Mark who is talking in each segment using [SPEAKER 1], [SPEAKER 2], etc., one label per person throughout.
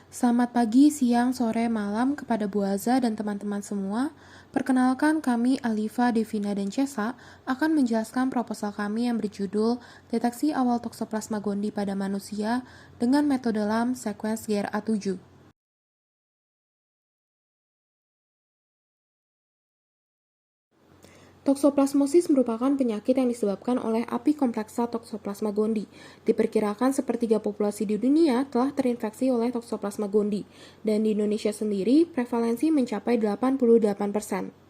[SPEAKER 1] Selamat pagi, siang, sore, malam kepada Bu Aza dan teman-teman semua. Perkenalkan kami Alifa, Devina, dan Cesa akan menjelaskan proposal kami yang berjudul Deteksi Awal Toxoplasma gondii pada Manusia dengan metode LAM Sequence GRA7. Toxoplasmosis merupakan penyakit yang disebabkan oleh Apicomplexa Toxoplasma gondii. Diperkirakan sepertiga populasi di dunia telah terinfeksi oleh Toxoplasma gondii, dan di Indonesia sendiri prevalensi mencapai 88%.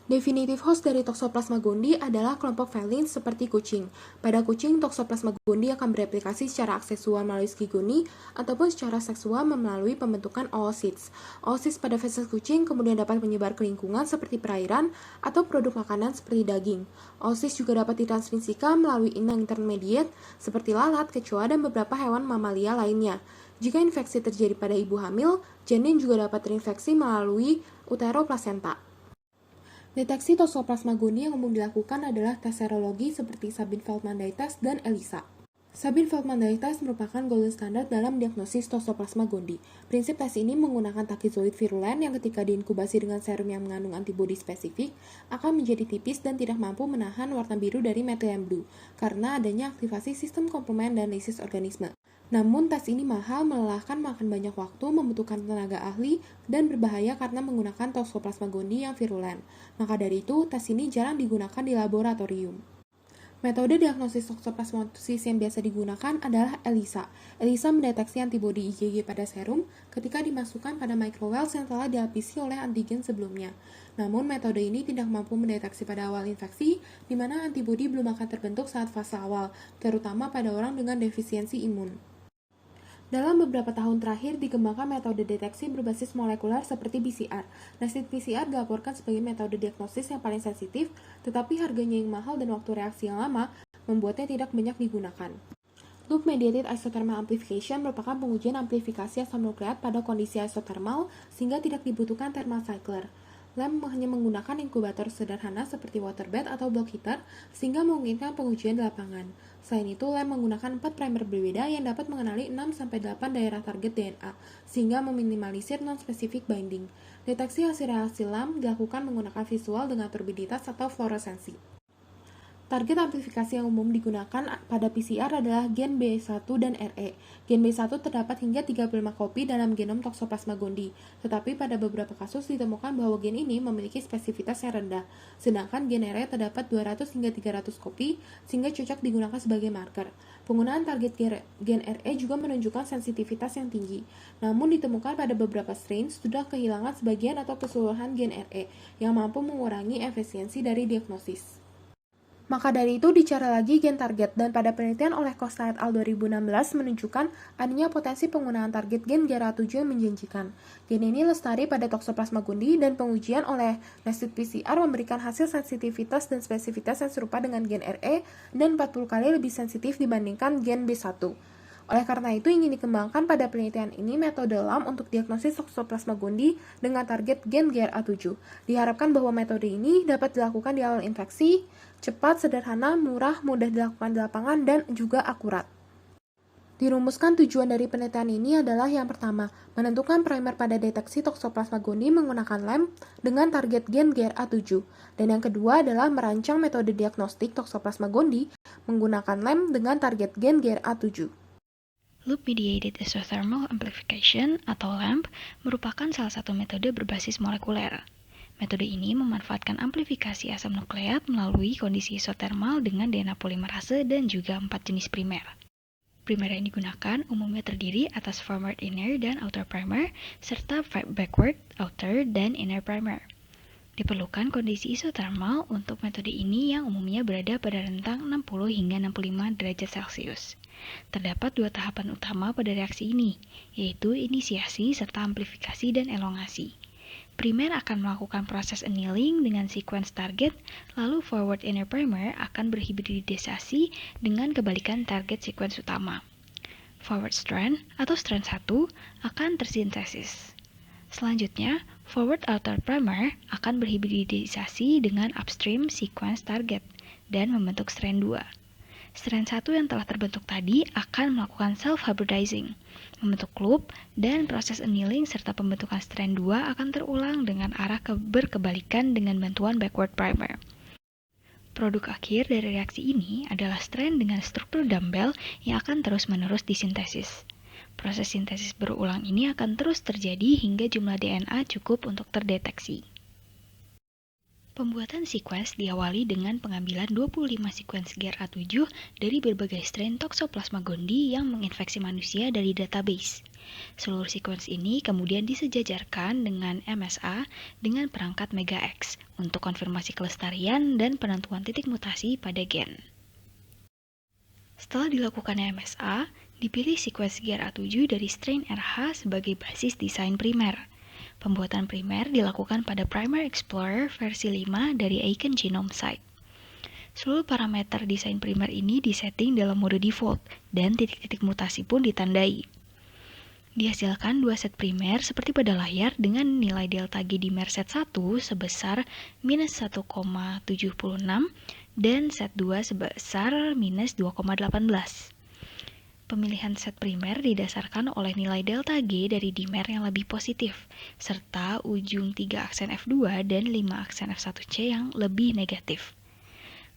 [SPEAKER 1] Definitif host dari Toxoplasma gondii adalah kelompok felin seperti kucing. Pada kucing, Toxoplasma gondii akan bereplikasi secara aksesual melalui skigoni ataupun secara seksual melalui pembentukan oocytes. Oocytes pada feses kucing kemudian dapat menyebar ke lingkungan seperti perairan atau produk makanan seperti daging. Oocytes juga dapat ditransmisikan melalui inang intermediate seperti lalat, kecoa, dan beberapa hewan mamalia lainnya. Jika infeksi terjadi pada ibu hamil, janin juga dapat terinfeksi melalui uteroplasenta. Deteksi Toxoplasma gondii yang umum dilakukan adalah tes serologi seperti Sabin-Feldman-Dye test dan ELISA. Sabin-Feldman-Dye test merupakan golden standard dalam diagnosis Toxoplasma gondii. Prinsip tes ini menggunakan takizoid virulen yang ketika diinkubasi dengan serum yang mengandung antibodi spesifik akan menjadi tipis dan tidak mampu menahan warna biru dari methylene blue karena adanya aktivasi sistem komplement dan lisis organisme. Namun, tes ini mahal, melelahkan, makan banyak waktu, membutuhkan tenaga ahli, dan berbahaya karena menggunakan Toxoplasma gondii yang virulen. Maka dari itu, tes ini jarang digunakan di laboratorium. Metode diagnosis toxoplasmosis yang biasa digunakan adalah ELISA. ELISA mendeteksi antibodi IgG pada serum ketika dimasukkan pada microwells yang telah dilapisi oleh antigen sebelumnya. Namun, metode ini tidak mampu mendeteksi pada awal infeksi, di mana antibodi belum akan terbentuk saat fase awal, terutama pada orang dengan defisiensi imun. Dalam beberapa tahun terakhir, dikembangkan metode deteksi berbasis molekuler seperti PCR. Nested PCR dilaporkan sebagai metode diagnosis yang paling sensitif, tetapi harganya yang mahal dan waktu reaksi yang lama membuatnya tidak banyak digunakan. Loop Mediated Isothermal Amplification merupakan pengujian amplifikasi asam nukleat pada kondisi isothermal sehingga tidak dibutuhkan thermal cycler. LAM hanya menggunakan inkubator sederhana seperti waterbed atau block heater sehingga memungkinkan pengujian di lapangan. Selain itu, LAM menggunakan 4 primer berbeda yang dapat mengenali 6-8 daerah target DNA sehingga meminimalisir non-specific binding. Deteksi hasil-hasil LAM dilakukan menggunakan visual dengan turbiditas atau fluoresensi. Target amplifikasi yang umum digunakan pada PCR adalah gen B1 dan RE. Gen B1 terdapat hingga 35 kopi dalam genom Toxoplasma gondii, tetapi pada beberapa kasus ditemukan bahwa gen ini memiliki spesifitas yang rendah, sedangkan gen RE terdapat 200 hingga 300 kopi, sehingga cocok digunakan sebagai marker. Penggunaan target gen RE juga menunjukkan sensitivitas yang tinggi, namun ditemukan pada beberapa strain sudah kehilangan sebagian atau keseluruhan gen RE, yang mampu mengurangi efisiensi dari diagnosis. Maka dari itu dicari lagi gen target, dan pada penelitian oleh Costa et al. 2016 menunjukkan adanya potensi penggunaan target gen GRA7 yang menjanjikan. Gen ini lestari pada Toxoplasma gondii dan pengujian oleh nested PCR memberikan hasil sensitivitas dan spesifitas yang serupa dengan gen RE dan 40 kali lebih sensitif dibandingkan gen B1. Oleh karena itu, ingin dikembangkan pada penelitian ini metode LAM untuk diagnosis Toxoplasma gondii dengan target gen GRA7. Diharapkan bahwa metode ini dapat dilakukan di awal infeksi, cepat, sederhana, murah, mudah dilakukan di lapangan, dan juga akurat. Dirumuskan tujuan dari penelitian ini adalah yang pertama, menentukan primer pada deteksi Toxoplasma gondii menggunakan LAM dengan target gen GRA7. Dan yang kedua adalah merancang metode diagnostik Toxoplasma gondii menggunakan LAM dengan target gen GRA7.
[SPEAKER 2] Loop Mediated Isothermal Amplification atau LAMP merupakan salah satu metode berbasis molekuler. Metode ini memanfaatkan amplifikasi asam nukleat melalui kondisi isothermal dengan DNA polimerase dan juga 4 jenis primer. Primer yang digunakan umumnya terdiri atas forward inner dan outer primer, serta backward, outer, dan inner primer. Diperlukan kondisi isothermal untuk metode ini yang umumnya berada pada rentang 60 hingga 65 derajat Celcius. Terdapat dua tahapan utama pada reaksi ini, yaitu inisiasi serta amplifikasi dan elongasi. Primer akan melakukan proses annealing dengan sequence target, lalu forward inner primer akan berhibridisasi dengan kebalikan target sequence utama. Forward strand atau strand 1 akan tersintesis. Selanjutnya, forward outer primer akan berhibridisasi dengan upstream sequence target dan membentuk strand 2. Strain 1 yang telah terbentuk tadi akan melakukan self-hybridizing, membentuk loop, dan proses annealing serta pembentukan strain 2 akan terulang dengan arah berkebalikan dengan bantuan backward primer. Produk akhir dari reaksi ini adalah strain dengan struktur dumbbell yang akan terus-menerus disintesis. Proses sintesis berulang ini akan terus terjadi hingga jumlah DNA cukup untuk terdeteksi. Pembuatan sequence diawali dengan pengambilan 25 sequence GRA7 dari berbagai strain Toxoplasma gondii yang menginfeksi manusia dari database. Seluruh sequence ini kemudian disejajarkan dengan MSA dengan perangkat MegaX untuk konfirmasi kelestarian dan penentuan titik mutasi pada gen. Setelah dilakukan MSA, dipilih sequence GRA7 dari strain RH sebagai basis desain primer. Pembuatan primer dilakukan pada Primer Explorer versi 5 dari Aiken Genome Site. Seluruh parameter desain primer ini disetting dalam mode default, dan titik-titik mutasi pun ditandai. Dihasilkan dua set primer seperti pada layar dengan nilai delta G dimer set 1 sebesar minus 1,76 dan set 2 sebesar minus 2,18. Pemilihan set primer didasarkan oleh nilai delta G dari dimer yang lebih positif, serta ujung 3 aksen F2 dan 5 aksen F1C yang lebih negatif.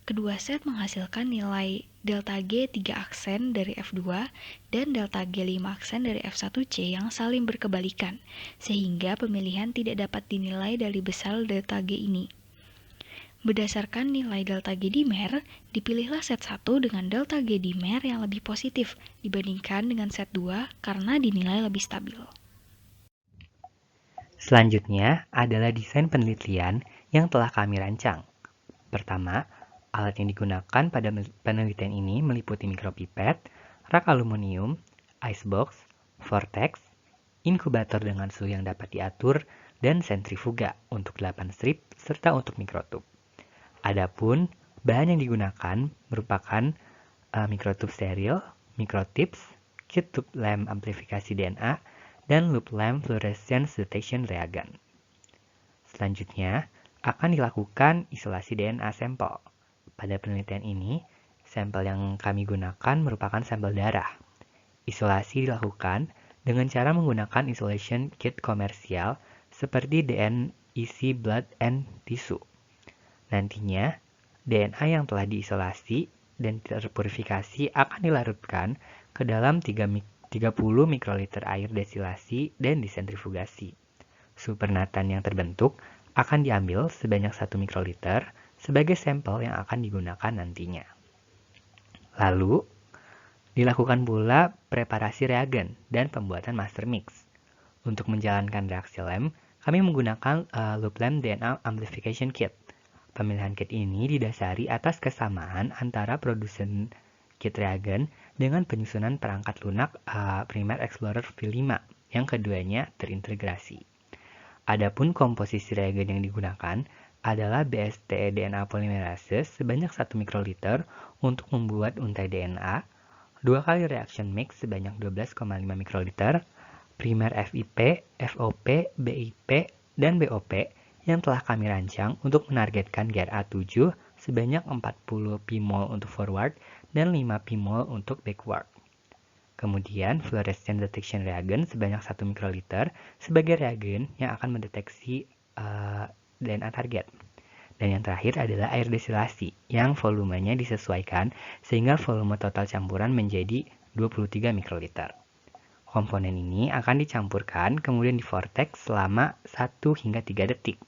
[SPEAKER 2] Kedua set menghasilkan nilai delta G 3 aksen dari F2 dan delta G 5 aksen dari F1C yang saling berkebalikan, sehingga pemilihan tidak dapat dinilai dari besar delta G ini. Berdasarkan nilai delta G dimer, dipilihlah set 1 dengan delta G dimer yang lebih positif dibandingkan dengan set 2 karena dinilai lebih stabil.
[SPEAKER 3] Selanjutnya adalah desain penelitian yang telah kami rancang. Pertama, alat yang digunakan pada penelitian ini meliputi mikropipet, rak aluminium, icebox, vortex, inkubator dengan suhu yang dapat diatur, dan sentrifuga untuk 8 strip serta untuk mikrotub. Adapun bahan yang digunakan merupakan mikrotub steril, mikrotips, kit tube lamp amplifikasi DNA, dan loop lamp fluorescence detection reagen. Selanjutnya, akan dilakukan isolasi DNA sampel. Pada penelitian ini, sampel yang kami gunakan merupakan sampel darah. Isolasi dilakukan dengan cara menggunakan isolation kit komersial seperti DNEC Blood and Tissue. Nantinya, DNA yang telah diisolasi dan terpurifikasi akan dilarutkan ke dalam 30 mikroliter air destilasi dan disentrifugasi. Suhu pernatan yang terbentuk akan diambil sebanyak 1 mikroliter sebagai sampel yang akan digunakan nantinya. Lalu, dilakukan pula preparasi reagen dan pembuatan master mix. Untuk menjalankan reaksi lem, kami menggunakan loop lamp DNA amplification kit. Pemilihan kit ini didasari atas kesamaan antara produsen kit reagen dengan penyusunan perangkat lunak Primer Explorer V5 yang keduanya terintegrasi. Adapun komposisi reagen yang digunakan adalah BST DNA polymerase sebanyak 1 mikroliter untuk membuat untai DNA, 2 kali reaction mix sebanyak 12,5 mikroliter, primer FIP, FOP, BIP, dan BOP yang telah kami rancang untuk menargetkan GRA7 sebanyak 40 pmol untuk forward dan 5 pmol untuk backward. Kemudian, fluorescence detection reagen sebanyak 1 mikroliter sebagai reagen yang akan mendeteksi DNA target. Dan yang terakhir adalah air destilasi yang volumenya disesuaikan sehingga volume total campuran menjadi 23 mikroliter. Komponen ini akan dicampurkan kemudian di vortex selama 1 hingga 3 detik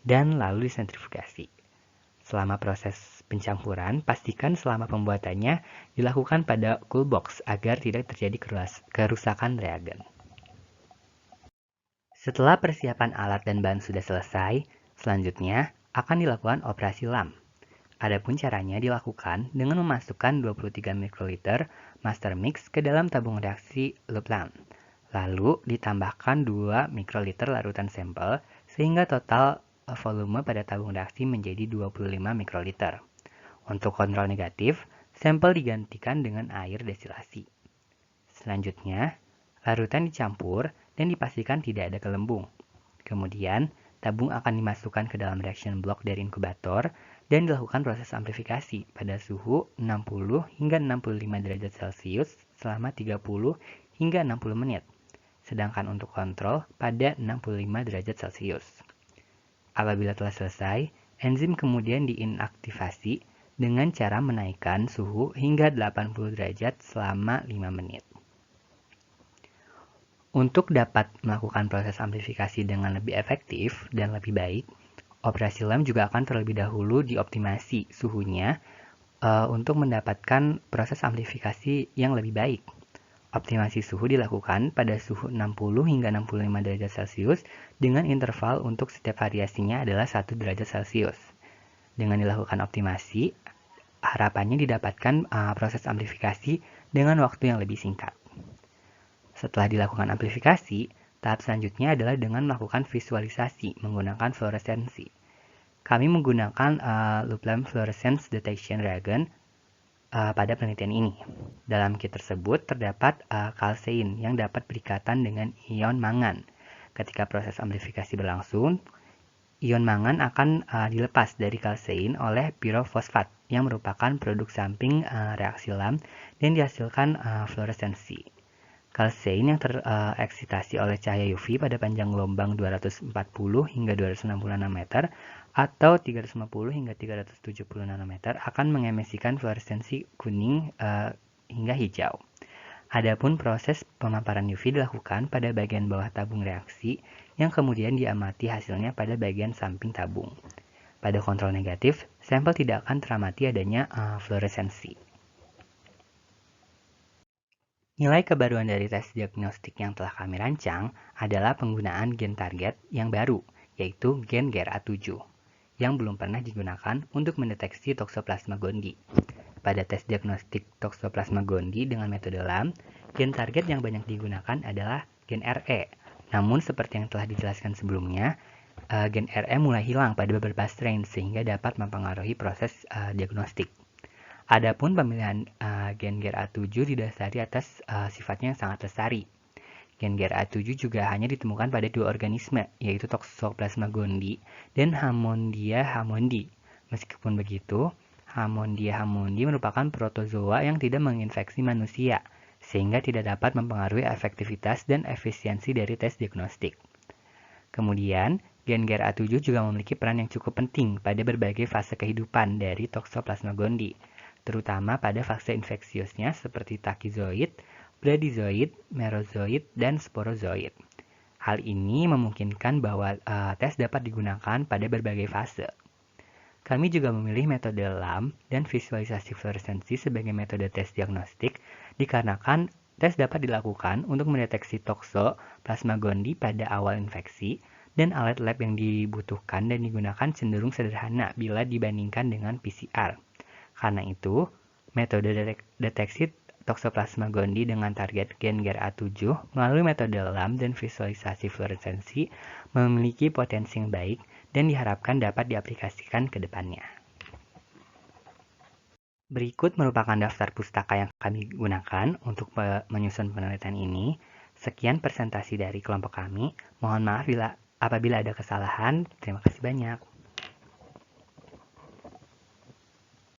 [SPEAKER 3] dan lalu disentrifugasi. Selama proses pencampuran, pastikan selama pembuatannya dilakukan pada cool box agar tidak terjadi kerusakan reagen. Setelah persiapan alat dan bahan sudah selesai, selanjutnya akan dilakukan operasi lamp. Adapun caranya dilakukan dengan memasukkan 23 mikroliter master mix ke dalam tabung reaksi loop lamp. Lalu ditambahkan 2 mikroliter larutan sampel sehingga total volume pada tabung reaksi menjadi 25 mikroliter. Untuk kontrol negatif, sampel digantikan dengan air destilasi. Selanjutnya, larutan dicampur dan dipastikan tidak ada gelembung. Kemudian, tabung akan dimasukkan ke dalam reaction block dari inkubator dan dilakukan proses amplifikasi pada suhu 60 hingga 65 derajat Celcius selama 30 hingga 60 menit. Sedangkan untuk kontrol pada 65 derajat Celcius. Apabila telah selesai, enzim kemudian diinaktivasi dengan cara menaikkan suhu hingga 80 derajat selama 5 menit. Untuk dapat melakukan proses amplifikasi dengan lebih efektif dan lebih baik, operasi lem juga akan terlebih dahulu dioptimasi suhunya untuk mendapatkan proses amplifikasi yang lebih baik. Optimasi suhu dilakukan pada suhu 60 hingga 65 derajat Celcius dengan interval untuk setiap variasinya adalah 1 derajat Celcius. Dengan dilakukan optimasi, harapannya didapatkan proses amplifikasi dengan waktu yang lebih singkat. Setelah dilakukan amplifikasi, tahap selanjutnya adalah dengan melakukan visualisasi menggunakan fluoresensi. Kami menggunakan loop lamp fluorescence detection reagent pada penelitian ini. Dalam kit tersebut terdapat kalsein yang dapat berikatan dengan ion mangan. Ketika proses amplifikasi berlangsung, ion mangan akan dilepas dari kalsein oleh pirofosfat yang merupakan produk samping reaksi lamp dan dihasilkan fluoresensi. Kalsein yang tereksitasi oleh cahaya UV pada panjang gelombang 240 hingga 260 nanometer atau 350 hingga 370 nanometer akan mengemisikan fluoresensi kuning hingga hijau. Adapun proses pemaparan UV dilakukan pada bagian bawah tabung reaksi yang kemudian diamati hasilnya pada bagian samping tabung. Pada kontrol negatif, sampel tidak akan teramati adanya fluoresensi. Nilai kebaruan dari tes diagnostik yang telah kami rancang adalah penggunaan gen target yang baru, yaitu gen GRA7, yang belum pernah digunakan untuk mendeteksi Toxoplasma gondii. Pada tes diagnostik Toxoplasma gondii dengan metode LAM, gen target yang banyak digunakan adalah gen RE. Namun seperti yang telah dijelaskan sebelumnya, gen RE mulai hilang pada beberapa strain sehingga dapat mempengaruhi proses diagnostik. Adapun pemilihan gen GRA7 didasari atas sifatnya yang sangat lestari. Gen GRA7 juga hanya ditemukan pada 2 organisme, yaitu Toxoplasma gondii dan Haemondia haemondi. Meskipun begitu, Haemondia haemondi merupakan protozoa yang tidak menginfeksi manusia, sehingga tidak dapat mempengaruhi efektivitas dan efisiensi dari tes diagnostik. Kemudian, gen GRA7 juga memiliki peran yang cukup penting pada berbagai fase kehidupan dari Toxoplasma gondii, terutama pada fase infeksiusnya seperti takizoid, bradyzoid, merozoid, dan sporozoid. Hal ini memungkinkan bahwa tes dapat digunakan pada berbagai fase. Kami juga memilih metode LAM dan visualisasi fluoresensi sebagai metode tes diagnostik dikarenakan tes dapat dilakukan untuk mendeteksi Toxoplasma gondii pada awal infeksi dan alat lab yang dibutuhkan dan digunakan cenderung sederhana bila dibandingkan dengan PCR. Karena itu, metode deteksi Toxoplasma gondii dengan target gen GRA7 melalui metode LAM dan visualisasi fluoresensi memiliki potensi yang baik dan diharapkan dapat diaplikasikan ke depannya. Berikut merupakan daftar pustaka yang kami gunakan untuk menyusun penelitian ini. Sekian presentasi dari kelompok kami. Mohon maaf apabila ada kesalahan. Terima kasih banyak.